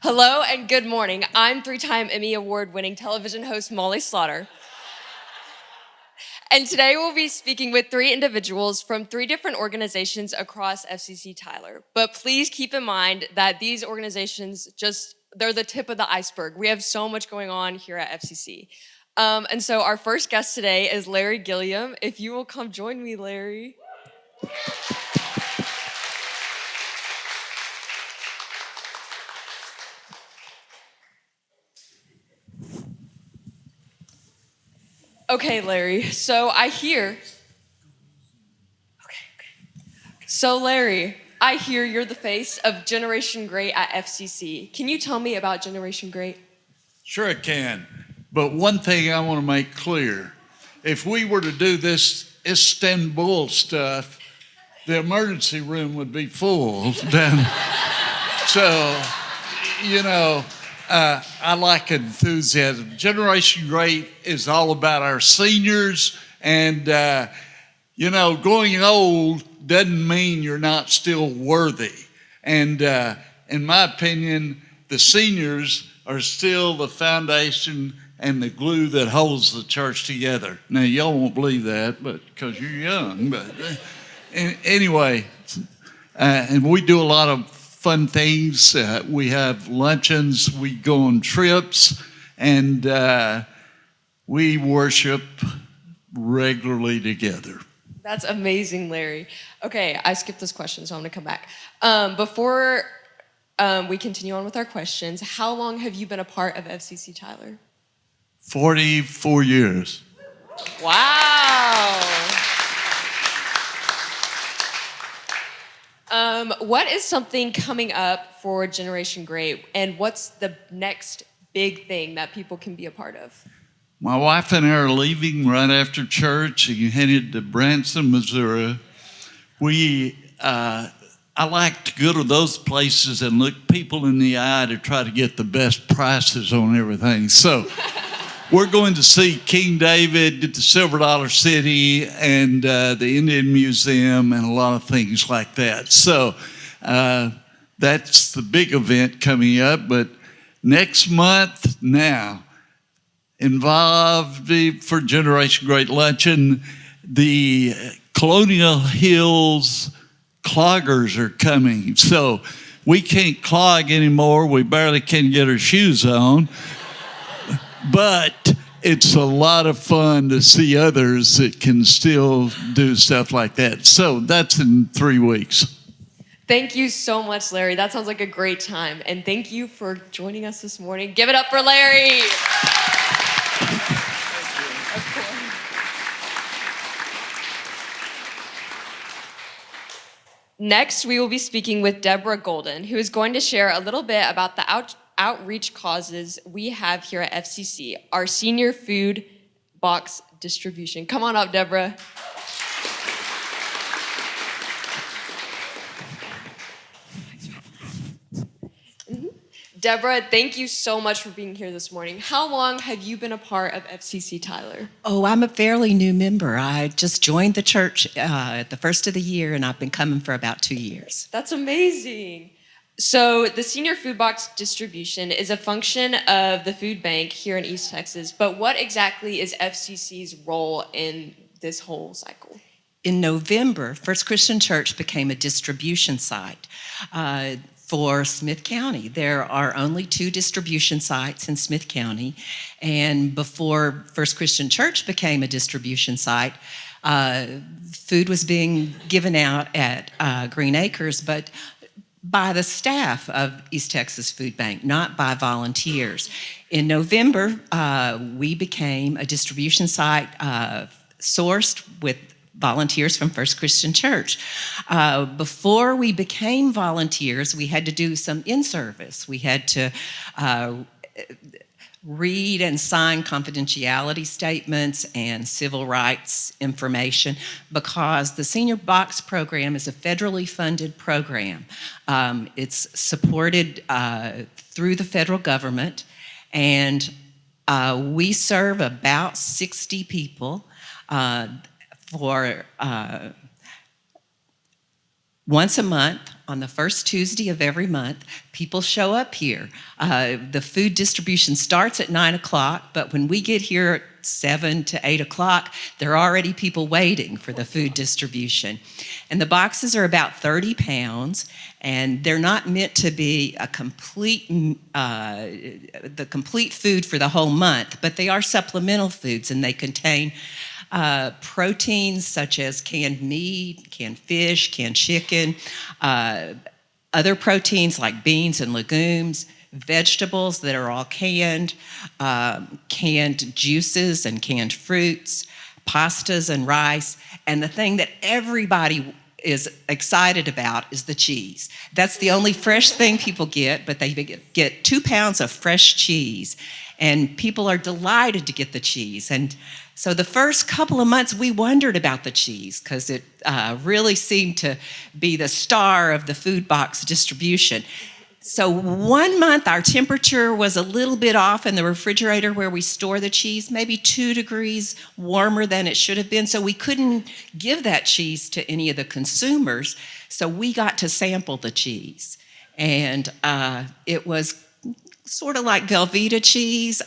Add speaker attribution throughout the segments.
Speaker 1: Hello and good morning. I'm three-time Emmy Award-winning television host Molly Slaughter. And today we'll be speaking with three individuals from three different organizations across FCC Tyler. But please keep in mind that these organizations they're the tip of the iceberg. We have so much going on here at FCC. And so our first guest today is Larry Gilliam. If you will come join me, Larry. Okay, Larry, so I hear... So Larry, I hear you're the face of Generation Great at FCC. Can you tell me about Generation Great?
Speaker 2: Sure, it can. But one thing I want to make clear, if we were to do this Istanbul stuff, the emergency room would be full. So, I like enthusiasm. Generation Great is all about our seniors, and, growing old doesn't mean you're not still worthy. And in my opinion, the seniors are still the foundation and the glue that holds the church together. Now, y'all won't believe that, but because you're young. But anyway, and we do a lot of fun things. We have luncheons, we go on trips, and we worship regularly together.
Speaker 1: That's amazing, Larry. Okay, I skipped this question, so I'm gonna come back. Before we continue on with our questions, how long have you been a part of FCC Tyler?
Speaker 2: 44 years.
Speaker 1: Wow. What is something coming up for Generation Great, and what's the next big thing that people can be a part of?
Speaker 2: My wife and I are leaving right after church and headed to Branson, Missouri. I like to go to those places and look people in the eye to try to get the best prices on everything. So we're going to see King David at the Silver Dollar City and the Indian Museum and a lot of things like that. So that's the big event coming up. But next month now, involved for Generation Great Luncheon, the Colonial Hills cloggers are coming. So we can't clog anymore. We barely can get our shoes on. But it's a lot of fun to see others that can still do stuff like that. So that's in 3 weeks.
Speaker 1: Thank you so much, Larry. That sounds like a great time. And thank you for joining us this morning. Give it up for Larry. Next, we will be speaking with Debrah Golden, who is going to share a little bit about the outreach causes we have here at FCC, our senior food box distribution. Come on up, Debrah. Debrah, thank you so much for being here this morning. How long have you been a part of FCC Tyler?
Speaker 3: Oh, I'm a fairly new member. I just joined the church at the first of the year, and I've been coming for about 2 years.
Speaker 1: That's amazing. So the senior food box distribution is a function of the food bank here in East Texas, but what exactly is FCC's role in this whole cycle?
Speaker 3: In November, First Christian Church became a distribution site for Smith County. There are only 2 distribution sites in Smith County, and before First Christian Church became a distribution site, food was being given out at Green Acres, but by the staff of East Texas Food Bank, not by volunteers. In November, we became a distribution site sourced with volunteers from First Christian Church. Before we became volunteers, we had to do some in-service. We had to read and sign confidentiality statements and civil rights information because the Senior Box program is a federally funded program. It's supported through the federal government, and we serve about 60 people for Once a month, on the first Tuesday of every month, people show up here. The food distribution starts at 9 o'clock, but when we get here at 7 to 8 o'clock, there are already people waiting for the food distribution. And the boxes are about 30 pounds, and they're not meant to be a the complete food for the whole month, but they are supplemental foods, and they contain proteins such as canned meat, canned fish, canned chicken, other proteins like beans and legumes, vegetables that are all canned, canned juices and canned fruits, pastas and rice, and the thing that everybody is excited about is the cheese. That's the only fresh thing people get, but they get 2 pounds of fresh cheese, and people are delighted to get the cheese. And so the first couple of months, we wondered about the cheese because it really seemed to be the star of the food box distribution. So 1 month, our temperature was a little bit off in the refrigerator where we store the cheese, maybe 2 degrees warmer than it should have been. So we couldn't give that cheese to any of the consumers. So we got to sample the cheese. And it was sort of like Velveeta cheese.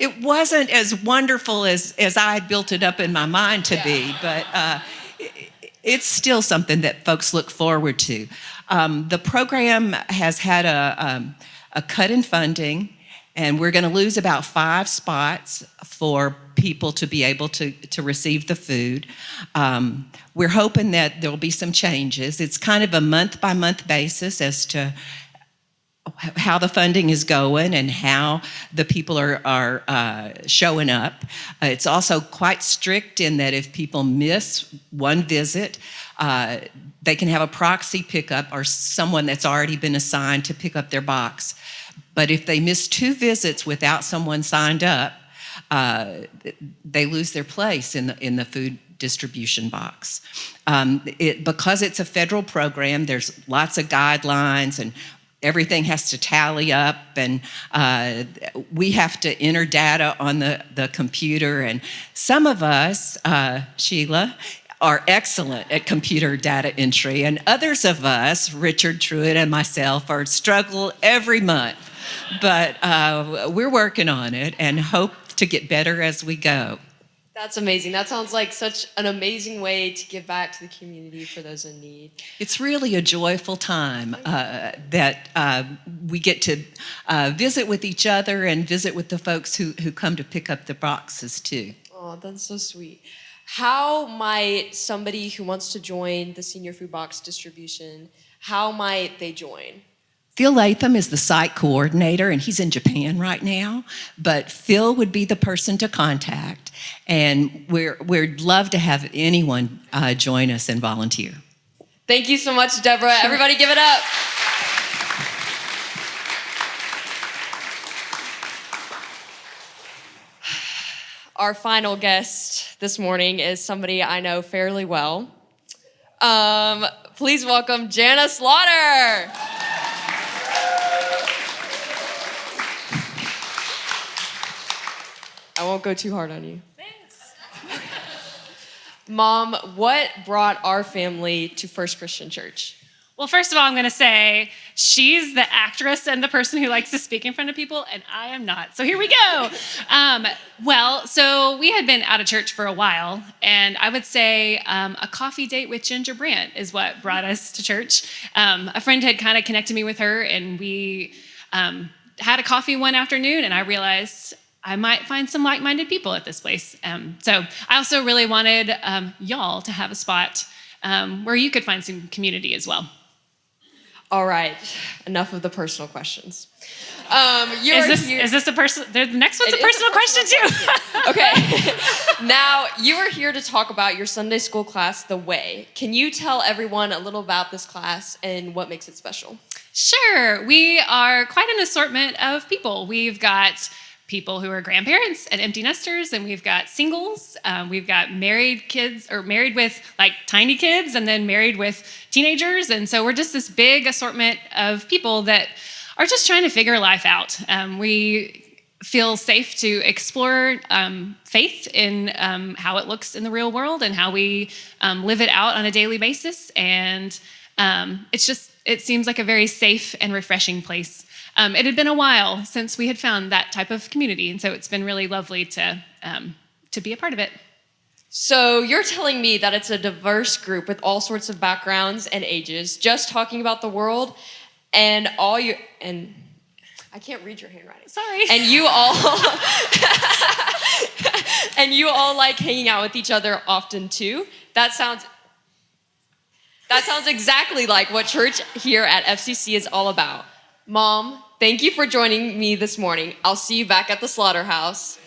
Speaker 3: It wasn't as wonderful as I had built it up in my mind to be, but it's still something that folks look forward to. The program has had a cut in funding, and we're going to lose about 5 spots for people to be able to receive the food. We're hoping that there'll be some changes. It's kind of a month-by-month basis as to how the funding is going and how the people are showing up. It's also quite strict in that if people miss one visit, they can have a proxy pickup or someone that's already been assigned to pick up their box. But if they miss 2 visits without someone signed up, they lose their place in the food distribution box. Because it's a federal program, there's lots of guidelines and everything has to tally up, and we have to enter data on the computer. And some of us, Sheila, are excellent at computer data entry, and others of us, Richard Truitt and myself, struggle every month. But we're working on it and hope to get better as we go.
Speaker 1: That's amazing. That sounds like such an amazing way to give back to the community for those in need.
Speaker 3: It's really a joyful time that we get to visit with each other and visit with the folks who come to pick up the boxes too.
Speaker 1: Oh, that's so sweet. How might somebody who wants to join the Senior Food Box distribution, how might they join?
Speaker 3: Phil Latham is the site coordinator, and he's in Japan right now, but Phil would be the person to contact, and we'd love to have anyone join us and volunteer.
Speaker 1: Thank you so much, Deborah. Sure. Everybody give it up. Our final guest this morning is somebody I know fairly well. Please welcome Jana Slaughter. I won't go too hard on you.
Speaker 4: Thanks.
Speaker 1: Mom, what brought our family to First Christian Church?
Speaker 4: Well, first of all, I'm going to say she's the actress and the person who likes to speak in front of people, and I am not. So here we go. So we had been out of church for a while, and I would say a coffee date with Ginger Brandt is what brought us to church. A friend had kind of connected me with her, and we had a coffee one afternoon, and I realized I might find some like-minded people at this place. So I also really wanted y'all to have a spot where you could find some community as well.
Speaker 1: All right, enough of the personal questions.
Speaker 4: Is this a person? The next one's a personal question too.
Speaker 1: Okay. Now, you are here to talk about your Sunday school class, The Way. Can you tell everyone a little about this class and what makes it special?
Speaker 4: Sure. We are quite an assortment of people. We've got people who are grandparents and empty nesters, and we've got singles. We've got married kids, or married with like tiny kids, and then married with teenagers. And so we're just this big assortment of people that are just trying to figure life out. We feel safe to explore faith in how it looks in the real world and how we live it out on a daily basis. And it seems like a very safe and refreshing place. It had been a while since we had found that type of community, and so it's been really lovely to be a part of it.
Speaker 1: So you're telling me that it's a diverse group with all sorts of backgrounds and ages, just talking about the world, and I can't read your handwriting.
Speaker 4: Sorry.
Speaker 1: And you all like hanging out with each other often too. That sounds exactly like what church here at FCC is all about. Mom, thank you for joining me this morning. I'll see you back at the slaughterhouse.